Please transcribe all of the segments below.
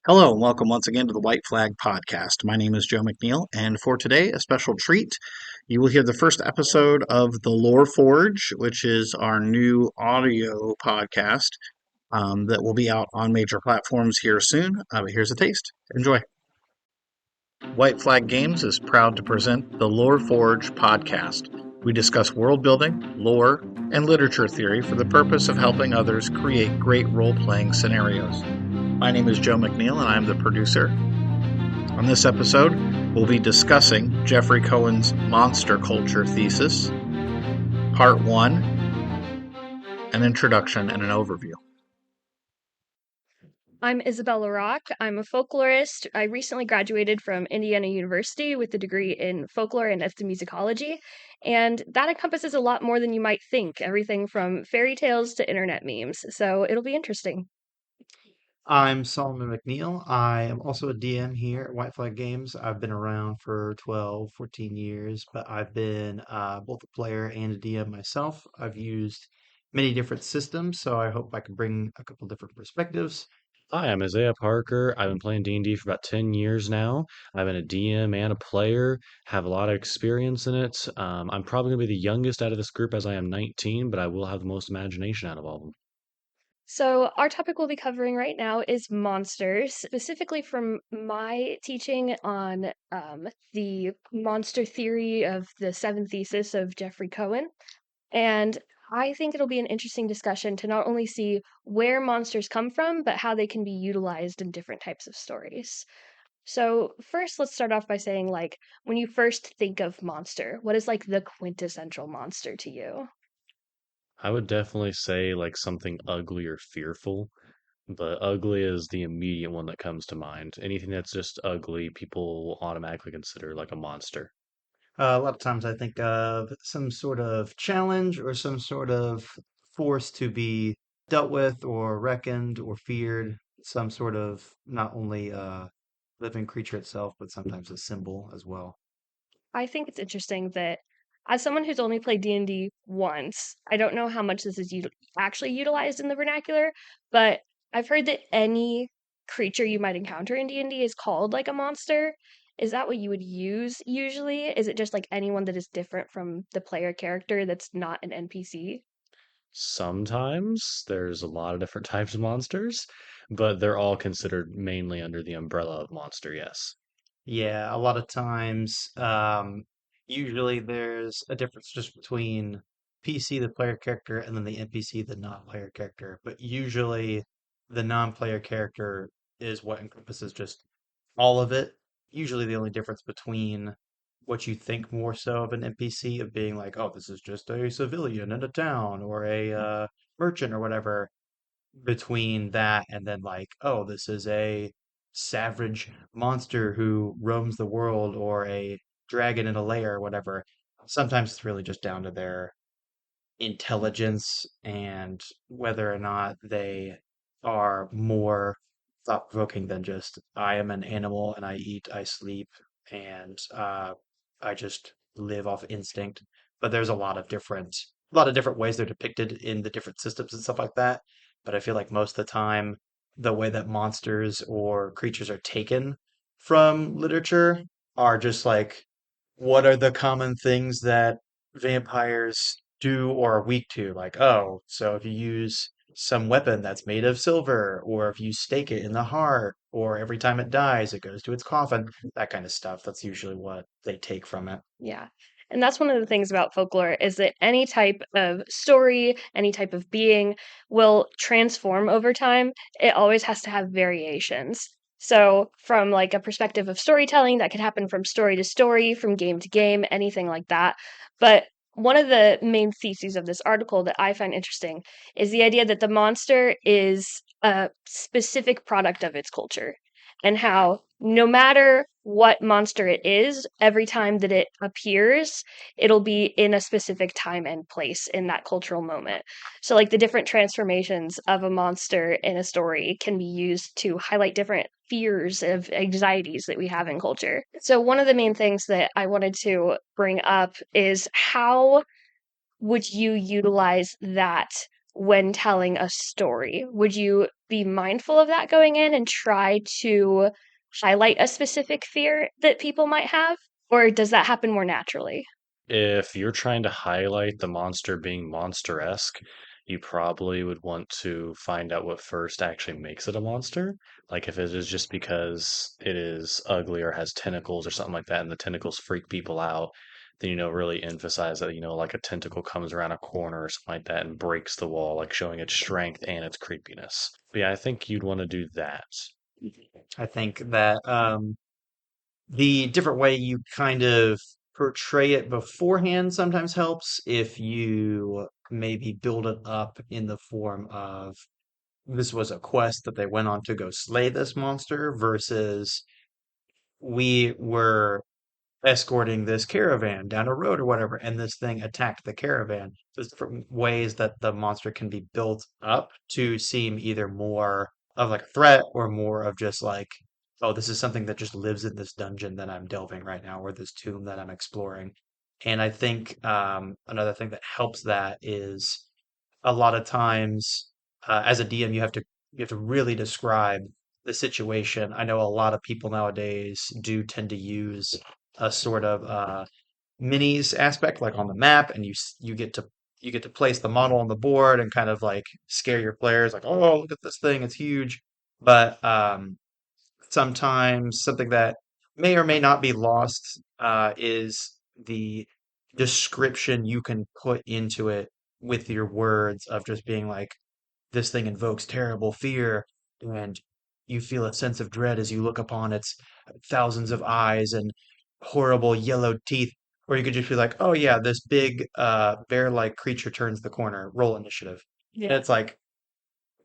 Hello, and welcome once again to the White Flag Podcast. My name is Joe McNeil, and for today, a special treat. You will hear the first episode of The Lore Forge, which is our new audio podcast that will be out on major platforms here soon. But here's a taste. Enjoy. White Flag Games is proud to present the Lore Forge podcast. We discuss world building, lore, and literature theory for the purpose of helping others create great role playing scenarios. My name is Joe McNeil, and I'm the producer. On this episode, we'll be discussing Jeffrey Cohen's monster culture thesis, part one, an introduction and an overview. I'm Isabella Rock. I'm a folklorist. I recently graduated from Indiana University with a degree in folklore and ethnomusicology, and that encompasses a lot more than you might think, everything from fairy tales to internet memes. So it'll be interesting. I'm Solomon McNeil. I am also a DM here at White Flag Games. I've been around for 12, 14 years, but I've been both a player and a DM myself. I've used many different systems, so I hope I can bring a couple different perspectives. Hi, I'm Isaiah Parker. I've been playing D&D for about 10 years now. I've been a DM and a player, have a lot of experience in it. I'm probably going to be the youngest out of this group as I am 19, but I will have the most imagination out of all of them. So, our topic we'll be covering right now is monsters, specifically from my teaching on the monster theory of the seven thesis of Jeffrey Cohen. And I think it'll be an interesting discussion to not only see where monsters come from, but how they can be utilized in different types of stories. So, first, let's start off by saying, like, when you first think of monster, what is like the quintessential monster to you? I would definitely say like something ugly or fearful, but ugly is the immediate one that comes to mind. Anything that's just ugly, people automatically consider like a monster. A lot of times I think of some sort of challenge or some sort of force to be dealt with or reckoned or feared, some sort of not only living creature itself, but sometimes a symbol as well. I think it's interesting that as someone who's only played D&D once, I don't know how much this is actually utilized in the vernacular, but I've heard that any creature you might encounter in D&D is called like a monster. Is that what you would use usually? Is it just like anyone that is different from the player character that's not an NPC? Sometimes there's a lot of different types of monsters, but they're all considered mainly under the umbrella of monster, yes. Yeah, a lot of times, usually there's a difference just between PC, the player character, and then the NPC, the non-player character. But usually the non-player character is what encompasses just all of it. Usually the only difference between what you think more so of an NPC of being like, oh, this is just a civilian in a town or a merchant or whatever, between that and then like, oh, this is a savage monster who roams the world or a dragon in a lair or whatever. Sometimes it's really just down to their intelligence and whether or not they are more thought-provoking than just I am an animal and I eat, I sleep, and I just live off instinct. But there's a lot of different ways they're depicted in the different systems and stuff like that. But I feel like most of the time, the way that monsters or creatures are taken from literature are just like, what are the common things that vampires do or are weak to? Like, oh, so if you use some weapon that's made of silver, or if you stake it in the heart, or every time it dies, it goes to its coffin, that kind of stuff. That's usually what they take from it. Yeah. And that's one of the things about folklore is that any type of story, any type of being will transform over time. It always has to have variations. So, from like a perspective of storytelling, that could happen from story to story, from game to game, anything like that. But one of the main theses of this article that I find interesting is the idea that the monster is a specific product of its culture and how no matter what monster it is, every time that it appears, it'll be in a specific time and place in that cultural moment. So, like the different transformations of a monster in a story can be used to highlight different fears of anxieties that we have in culture. So, one of the main things that I wanted to bring up is how would you utilize that when telling a story? Would you be mindful of that going in and try to highlight a specific fear that people might have? Or does that happen more naturally? If you're trying to highlight the monster being monster-esque, you probably would want to find out what first actually makes it a monster. Like if it is just because it is ugly or has tentacles or something like that, and the tentacles freak people out, then really emphasize that, like a tentacle comes around a corner or something like that and breaks the wall, like showing its strength and its creepiness. But yeah, I think you'd want to do that. I think that the different way you kind of portray it beforehand sometimes helps if you maybe build it up in the form of this was a quest that they went on to go slay this monster versus we were escorting this caravan down a road or whatever, and this thing attacked the caravan. There's different ways that the monster can be built up to seem either more of like a threat or more of just like, oh, this is something that just lives in this dungeon that I'm delving right now, or this tomb that I'm exploring. And I think another thing that helps that is a lot of times as a DM you have to really describe the situation. I know a lot of people nowadays do tend to use a sort of minis aspect like on the map and you get to place the model on the board and kind of like scare your players like, oh, look at this thing, it's huge. But sometimes something that may or may not be lost is the description you can put into it with your words of just being like, this thing invokes terrible fear, and you feel a sense of dread as you look upon its thousands of eyes and horrible yellow teeth. Or you could just be like, oh yeah, this big bear-like creature turns the corner. Roll initiative. And Yeah. it's like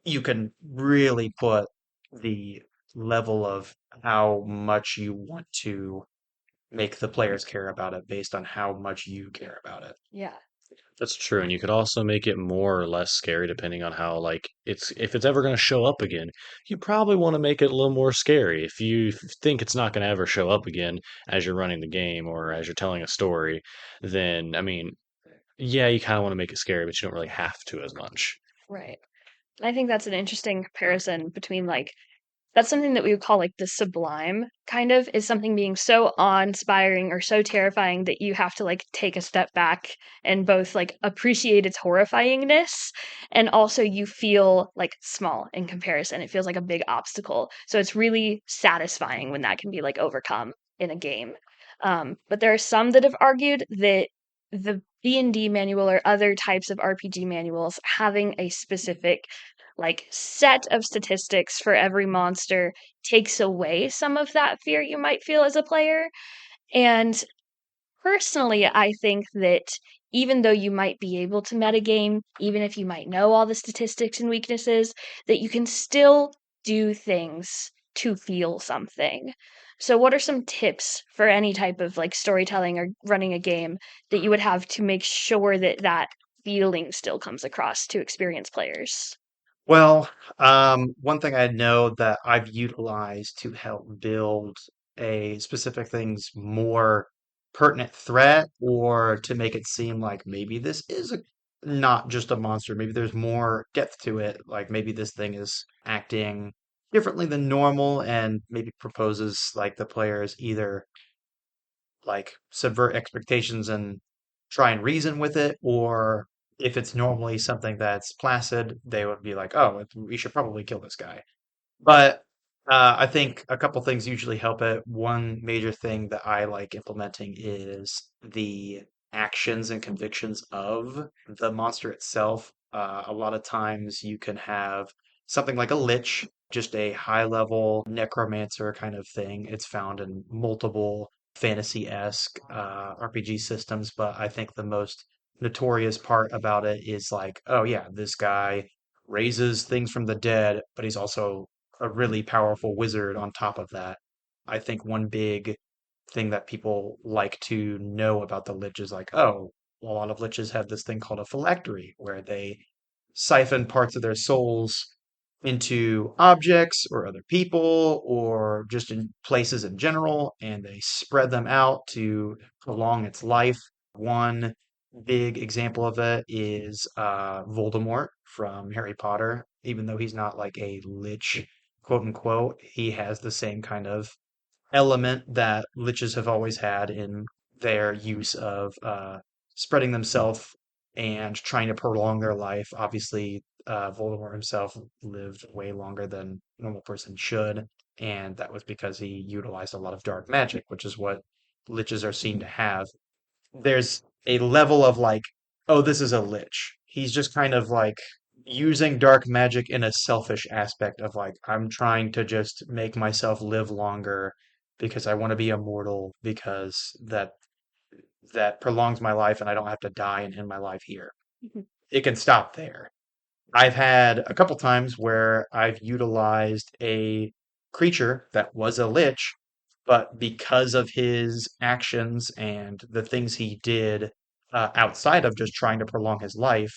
you can really put the level of how much you want to make the players care about it based on how much you care about it. Yeah. That's true, and you could also make it more or less scary depending on how, like, it's if it's ever going to show up again. You probably want to make it a little more scary. If you think it's not going to ever show up again as you're running the game or as you're telling a story, then I mean, yeah, you kind of want to make it scary, but you don't really have to as much. Right. I think that's an interesting comparison between like that's something that we would call like the sublime kind of is something being so awe-inspiring or so terrifying that you have to like take a step back and both like appreciate its horrifyingness and also you feel like small in comparison. It feels like a big obstacle. So it's really satisfying when that can be like overcome in a game. But there are some that have argued that the D&D manual or other types of RPG manuals having a specific like set of statistics for every monster takes away some of that fear you might feel as a player. And personally, I think that even though you might be able to metagame, even if you might know all the statistics and weaknesses, that you can still do things to feel something. So what are some tips for any type of like storytelling or running a game that you would have to make sure that that feeling still comes across to experienced players? Well, one thing I know that I've utilized to help build a specific thing's more pertinent threat, or to make it seem like maybe this is not just a monster, maybe there's more depth to it, like maybe this thing is acting differently than normal and maybe proposes like the players either like subvert expectations and try and reason with it, or if it's normally something that's placid, they would be like, "Oh, we should probably kill this guy." But I think a couple things usually help it. One major thing that I like implementing is the actions and convictions of the monster itself. A lot of times you can have something like a lich, just a high level necromancer kind of thing. It's found in multiple fantasy-esque RPG systems, but I think the most notorious part about it is like, oh yeah, this guy raises things from the dead, but he's also a really powerful wizard on top of that. I think one big thing that people like to know about the Lich is like, oh, a lot of Liches have this thing called a phylactery, where they siphon parts of their souls into objects or other people or just in places in general, and they spread them out to prolong its life. One big example of it is Voldemort from Harry Potter. Even though he's not like a lich, quote unquote, he has the same kind of element that liches have always had in their use of spreading themselves and trying to prolong their life. Obviously, Voldemort himself lived way longer than a normal person should, and that was because he utilized a lot of dark magic, which is what liches are seen to have. There's a level of like, oh, this is a lich. He's just kind of like using dark magic in a selfish aspect of like, I'm trying to just make myself live longer because I want to be immortal because that prolongs my life and I don't have to die and end my life here. Mhm. It can stop there. I've had a couple times where I've utilized a creature that was a lich, but because of his actions and the things he did outside of just trying to prolong his life,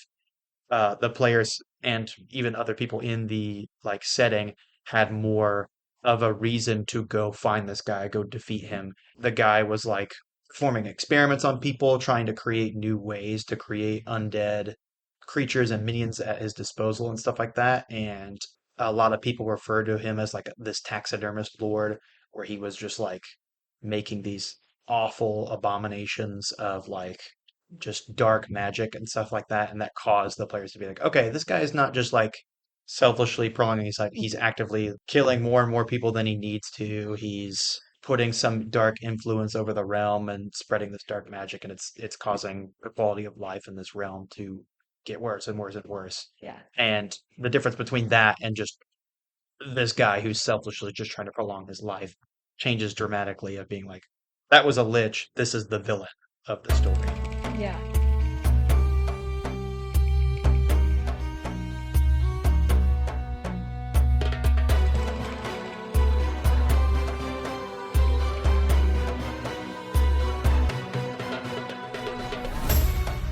the players and even other people in the like setting had more of a reason to go find this guy, go defeat him. The guy was like performing experiments on people, trying to create new ways to create undead creatures and minions at his disposal and stuff like that. And a lot of people refer to him as like this taxidermist lord, where he was just like making these awful abominations of like just dark magic and stuff like that, and that caused the players to be like, okay, this guy is not just like selfishly prolonging his life; he's actively killing more and more people than he needs to. He's putting some dark influence over the realm and spreading this dark magic, and it's causing the quality of life in this realm to get worse and worse and worse. Yeah. And the difference between that and just this guy who's selfishly just trying to prolong his life changes dramatically of being like, that was a lich, this is the villain of the story. Yeah.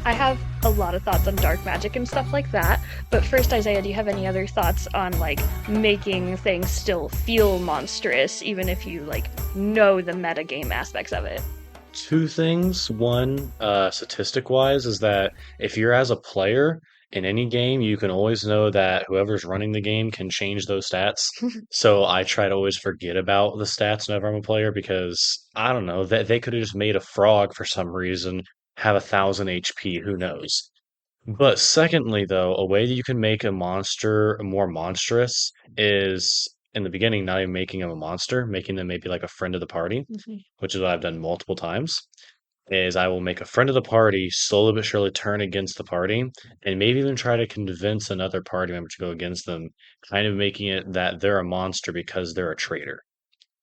I have a lot of thoughts on dark magic and stuff like that. But first, Isaiah, do you have any other thoughts on like making things still feel monstrous, even if you like know the metagame aspects of it? Two things. One, statistic wise, is that if you're as a player in any game, you can always know that whoever's running the game can change those stats. So I try to always forget about the stats whenever I'm a player because I don't know that they could have just made a frog for some reason have 1,000 HP. Who knows? But secondly, though, a way that you can make a monster more monstrous is in the beginning not even making them a monster, making them maybe like a friend of the party, Mhm. which is what I've done multiple times. Is I will make a friend of the party, slowly but surely turn against the party, and maybe even try to convince another party member to go against them, kind of making it that they're a monster because they're a traitor.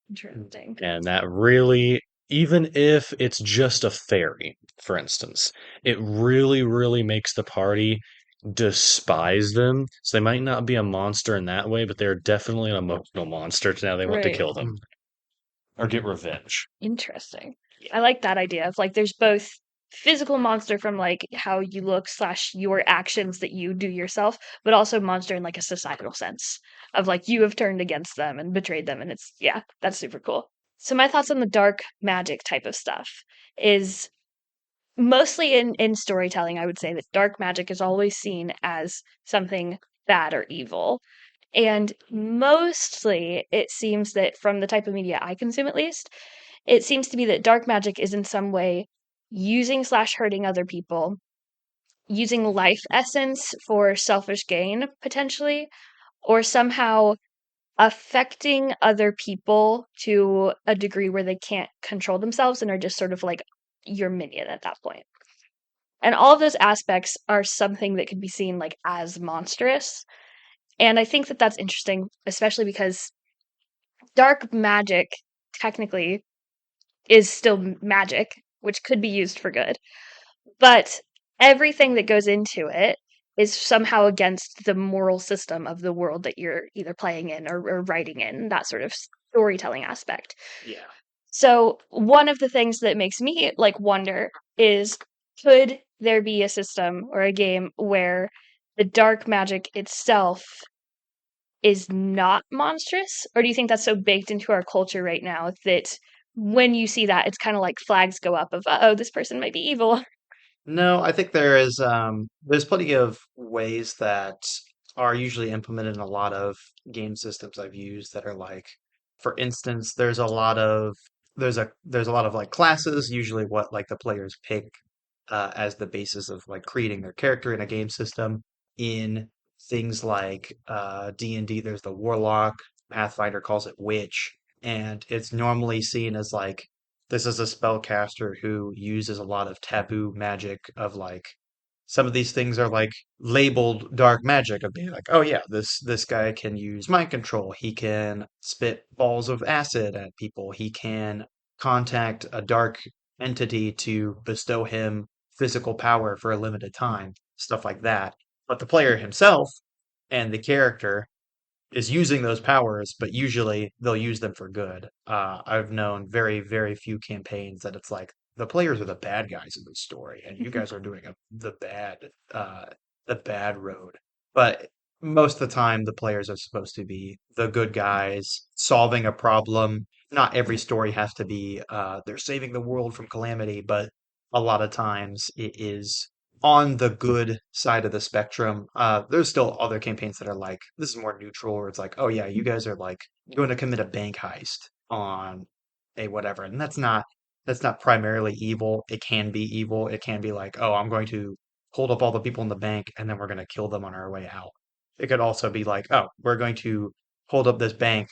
Interesting. And that really, even if it's just a fairy, for instance, it really, really makes the party despise them. So they might not be a monster in that way, but they're definitely an emotional monster. So now they want to Right. kill them or get revenge. Interesting. I like that idea of like there's both physical monster from like how you look slash your actions that you do yourself, but also monster in like a societal sense of like you have turned against them and betrayed them, and it's yeah, that's super cool. So my thoughts on the dark magic type of stuff is mostly in storytelling. I would say that dark magic is always seen as something bad or evil. And mostly it seems that from the type of media I consume at least, it seems to be that dark magic is in some way using slash hurting other people, using life essence for selfish gain potentially, or somehow affecting other people to a degree where they can't control themselves and are just sort of like your minion at that point. And all of those aspects are something that could be seen like as monstrous. And I think that that's interesting, especially because dark magic technically is still magic, which could be used for good. But everything that goes into it is somehow against the moral system of the world that you're either playing in or writing in, that sort of storytelling aspect. Yeah. So one of the things that makes me like wonder is could there be a system or a game where the dark magic itself is not monstrous? Or do you think that's so baked into our culture right now that when you see that, it's kind of like flags go up of, oh, this person might be evil? No, I think there's plenty of ways that are usually implemented in a lot of game systems I've used that are like, for instance, there's a lot of like classes, usually what like the players pick as the basis of like creating their character in a game system. In things like D&D, there's the Warlock, Pathfinder calls it Witch, and it's normally seen as like this is a spellcaster who uses a lot of taboo magic of like some of these things are like labeled dark magic of being like, oh yeah, this guy can use mind control. He can spit balls of acid at people. He can contact a dark entity to bestow him physical power for a limited time, stuff like that. But the player himself and the character is using those powers, but usually they'll use them for good. I've known very, very few campaigns that it's like the players are the bad guys in the story, and you guys are doing uh, the bad road. But most of the time, the players are supposed to be the good guys solving a problem. Not every story has to be they're saving the world from calamity, but a lot of times it is on the good side of the spectrum. There's still other campaigns that are like, this is more neutral, where it's like, oh yeah, you guys are like going to commit a bank heist on a whatever, and that's not primarily evil. It can be evil. It can be like, oh, I'm going to hold up all the people in the bank, and then we're going to kill them on our way out. It could also be like, oh, we're going to hold up this bank,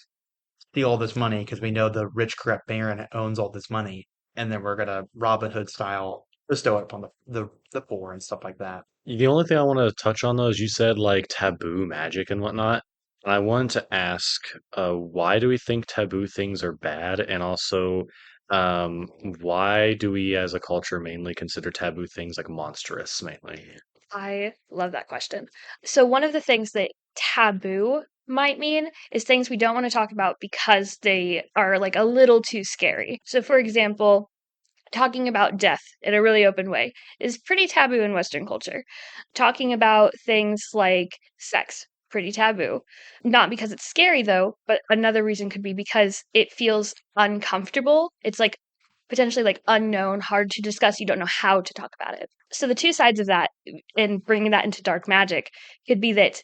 steal all this money because we know the rich, corrupt baron owns all this money, and then we're gonna Robin Hood style bestow it upon the poor and stuff like that. The only thing I want to touch on though is you said like taboo magic and whatnot. And I wanted to ask, why do we think taboo things are bad? And also, um, why do we as a culture mainly consider taboo things like monstrous mainly? I love that question. So, one of the things that taboo might mean is things we don't want to talk about because they are like a little too scary. So, for example, talking about death in a really open way is pretty taboo in Western culture. Talking about things like sex, pretty taboo. Not because it's scary though, but another reason could be because it feels uncomfortable. It's like potentially like unknown, hard to discuss. You don't know how to talk about it. So the two sides of that and bringing that into dark magic could be that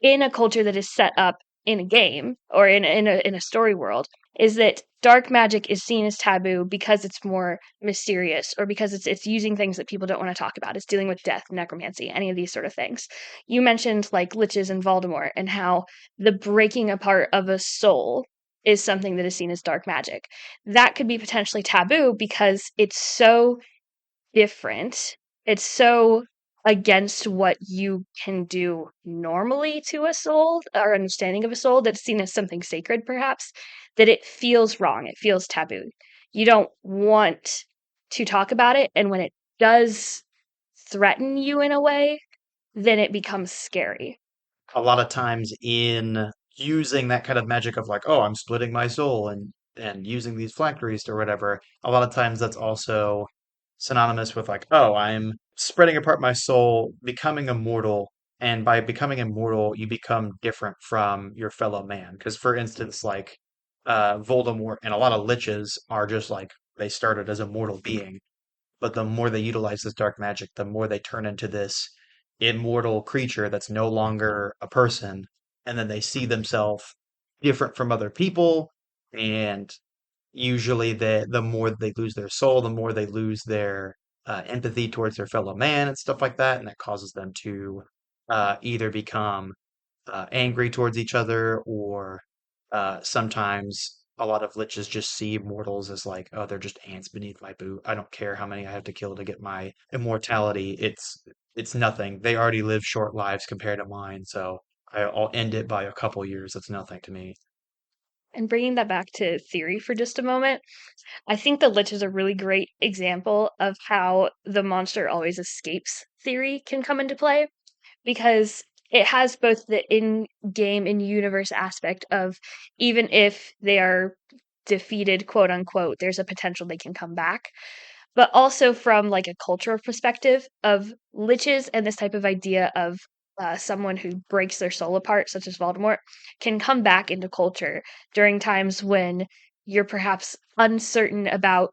in a culture that is set up in a game or in a story world is that dark magic is seen as taboo because it's more mysterious or because it's using things that people don't want to talk about. It's dealing with death, necromancy, any of these sort of things. You mentioned like liches and Voldemort and how the breaking apart of a soul is something that is seen as dark magic. That could be potentially taboo because it's so different. It's so against what you can do normally to a soul, our understanding of a soul that's seen as something sacred, perhaps, that it feels wrong. It feels taboo. You don't want to talk about it. And when it does threaten you in a way, then it becomes scary. A lot of times in using that kind of magic of like, oh, I'm splitting my soul and using these phylacteries or whatever, a lot of times that's also synonymous with like, oh, I'm spreading apart my soul, becoming immortal, and by becoming immortal, you become different from your fellow man. Because for instance, like Voldemort and a lot of liches are just like they started as a mortal being, but the more they utilize this dark magic, the more they turn into this immortal creature that's no longer a person, and then they see themselves different from other people, and usually the more they lose their soul, the more they lose their empathy towards their fellow man and stuff like that, and that causes them to either become angry towards each other, or sometimes a lot of liches just see mortals as like, oh, they're just ants beneath my boot. I don't care how many I have to kill to get my immortality. It's nothing. They already live short lives compared to mine, so I'll end it by a couple years. That's nothing to me. And bringing that back to theory for just a moment, I think the Lich is a really great example of how the monster always escapes theory can come into play because it has both the in-game in universe aspect of even if they are defeated, quote unquote, there's a potential they can come back, but also from like a cultural perspective of liches and this type of idea of someone who breaks their soul apart, such as Voldemort, can come back into culture during times when you're perhaps uncertain about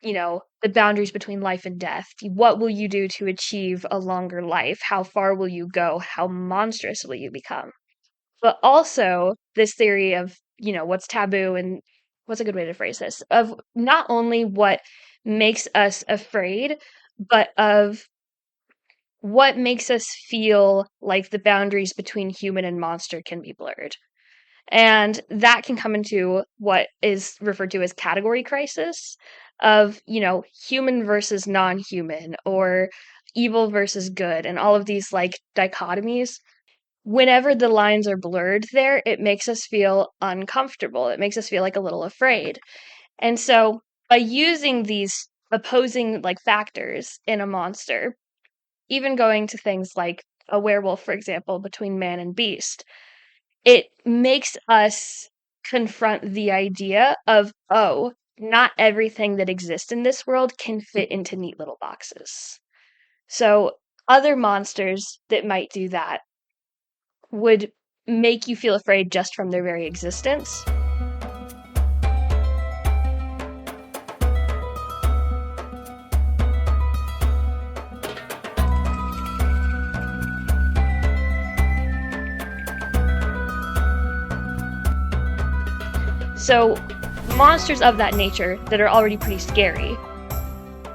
the boundaries between life and death. What will you do to achieve a longer life? How far will you go? How monstrous will you become? But also this theory of, what's taboo and what's a good way to phrase this? Of not only what makes us afraid, but of what makes us feel like the boundaries between human and monster can be blurred. And that can come into what is referred to as category crisis of, human versus non-human or evil versus good and all of these like dichotomies. Whenever the lines are blurred there, it makes us feel uncomfortable. It makes us feel like a little afraid. And so by using these opposing like factors in a monster, even going to things like a werewolf, for example, between man and beast, it makes us confront the idea of, oh, not everything that exists in this world can fit into neat little boxes. So other monsters that might do that would make you feel afraid just from their very existence. So, monsters of that nature that are already pretty scary,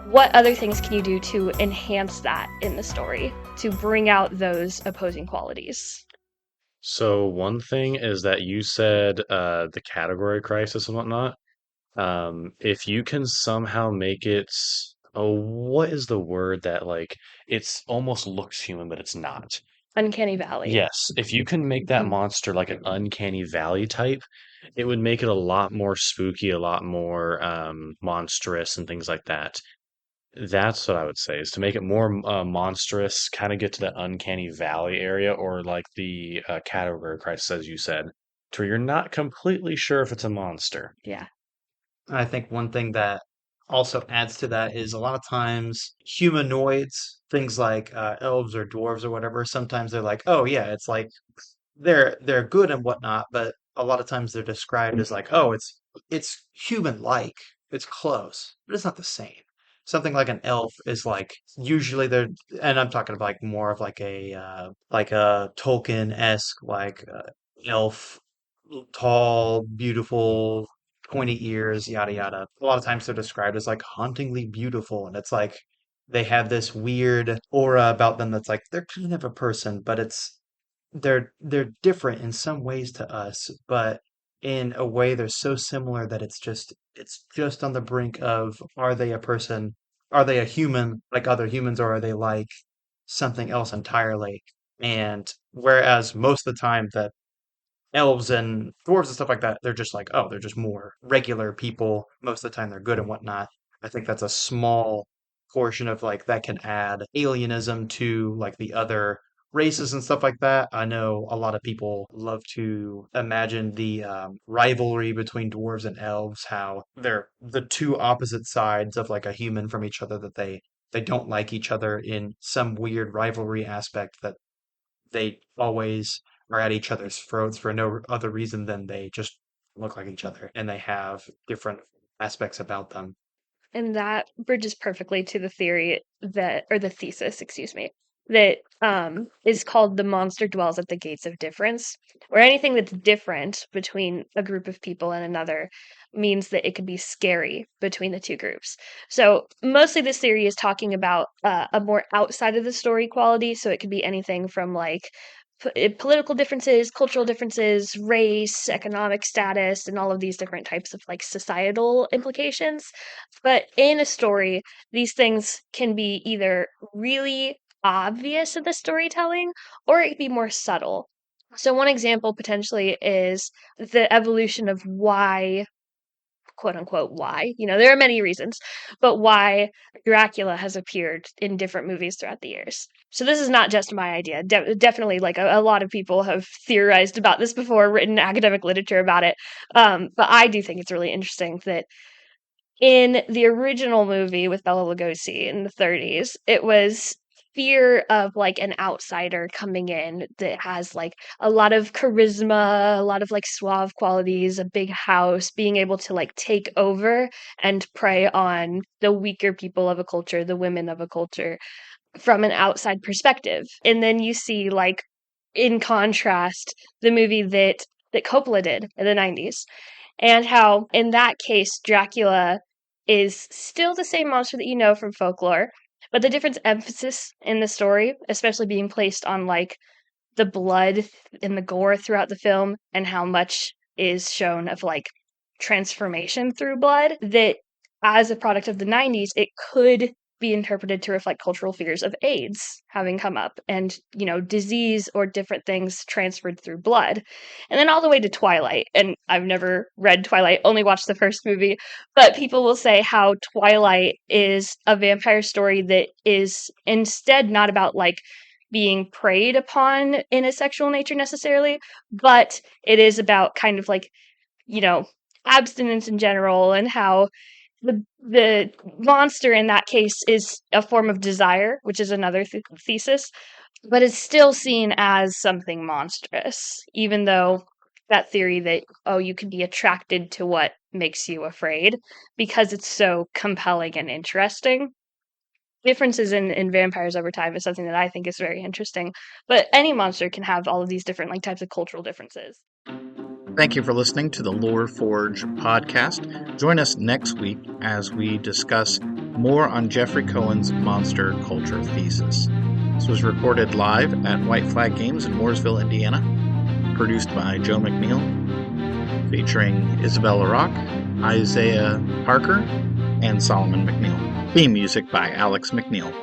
what other things can you do to enhance that in the story, to bring out those opposing qualities? So one thing is that you said the category crisis and whatnot. If you can somehow make it, oh, what is the word that like it's almost looks human, but it's not. Uncanny Valley. Yes, if you can make that monster like an uncanny valley type, it would make it a lot more spooky, a lot more monstrous and things like that. That's what I would say is to make it more monstrous, kind of get to that uncanny valley area or like the category crisis, as you said, to where you're not completely sure if it's a monster. Yeah. I think one thing that also adds to that is a lot of times humanoids, things like elves or dwarves or whatever, sometimes they're like, oh yeah, it's like they're good and whatnot, but a lot of times they're described as like, oh, it's human-like, it's close, but it's not the same. Something like an elf is like usually they're, and I'm talking about like more of like a Tolkien-esque like elf, tall, beautiful, pointy ears, yada yada. A lot of times they're described as like hauntingly beautiful, and it's like they have this weird aura about them that's like they're kind of a person, but they're different in some ways to us, but in a way they're so similar that it's just on the brink of are they a person? Are they a human like other humans, or are they like something else entirely? And whereas most of the time that elves and dwarves and stuff like that, they're just like, oh, they're just more regular people. Most of the time they're good and whatnot. I think that's a small portion of like that can add alienism to like the other races and stuff like that. I know a lot of people love to imagine the rivalry between dwarves and elves, how they're the two opposite sides of like a human from each other, that they don't like each other in some weird rivalry aspect, that they always are at each other's throats for no other reason than they just look like each other and they have different aspects about them. And that bridges perfectly to the theory that, or the thesis, excuse me, that is called the monster dwells at the gates of difference, where anything that's different between a group of people and another means that it could be scary between the two groups. So mostly this theory is talking about a more outside of the story quality. So it could be anything from like political differences, cultural differences, race, economic status, and all of these different types of like societal implications. But in a story, these things can be either really obvious in the storytelling or it can be more subtle. So, one example potentially is the evolution of why, quote unquote, why, there are many reasons, but why Dracula has appeared in different movies throughout the years. So, this is not just my idea. Definitely, like a lot of people have theorized about this before, written academic literature about it. But I do think it's really interesting that in the original movie with Bela Lugosi in the 30s, it was fear of like an outsider coming in that has like a lot of charisma, a lot of like suave qualities, a big house, being able to like take over and prey on the weaker people of a culture, the women of a culture from an outside perspective. And then you see like in contrast the movie that Coppola did in the 90s, and how in that case Dracula is still the same monster that you know from folklore, but the different emphasis in the story, especially being placed on like the blood and the gore throughout the film, and how much is shown of like transformation through blood, that as a product of the 90s, it could be interpreted to reflect cultural fears of AIDS having come up, and, you know, disease or different things transferred through blood. And then all the way to Twilight. And I've never read Twilight, only watched the first movie, but people will say how Twilight is a vampire story that is instead not about like being preyed upon in a sexual nature necessarily, but it is about kind of like, you know, abstinence in general, and how the monster in that case is a form of desire, which is another thesis, but it's still seen as something monstrous, even though that theory that, oh, you can be attracted to what makes you afraid because it's so compelling and interesting. Differences in vampires over time is something that I think is very interesting. But any monster can have all of these different like types of cultural differences. Thank you for listening to the Lore Forge podcast. Join us next week as we discuss more on Jeffrey Cohen's monster culture thesis. This was recorded live at White Flag Games in Mooresville, Indiana. Produced by Joe McNeil, featuring Isabella Rock, Isaiah Parker, and Solomon McNeil. Theme music by Alex McNeil.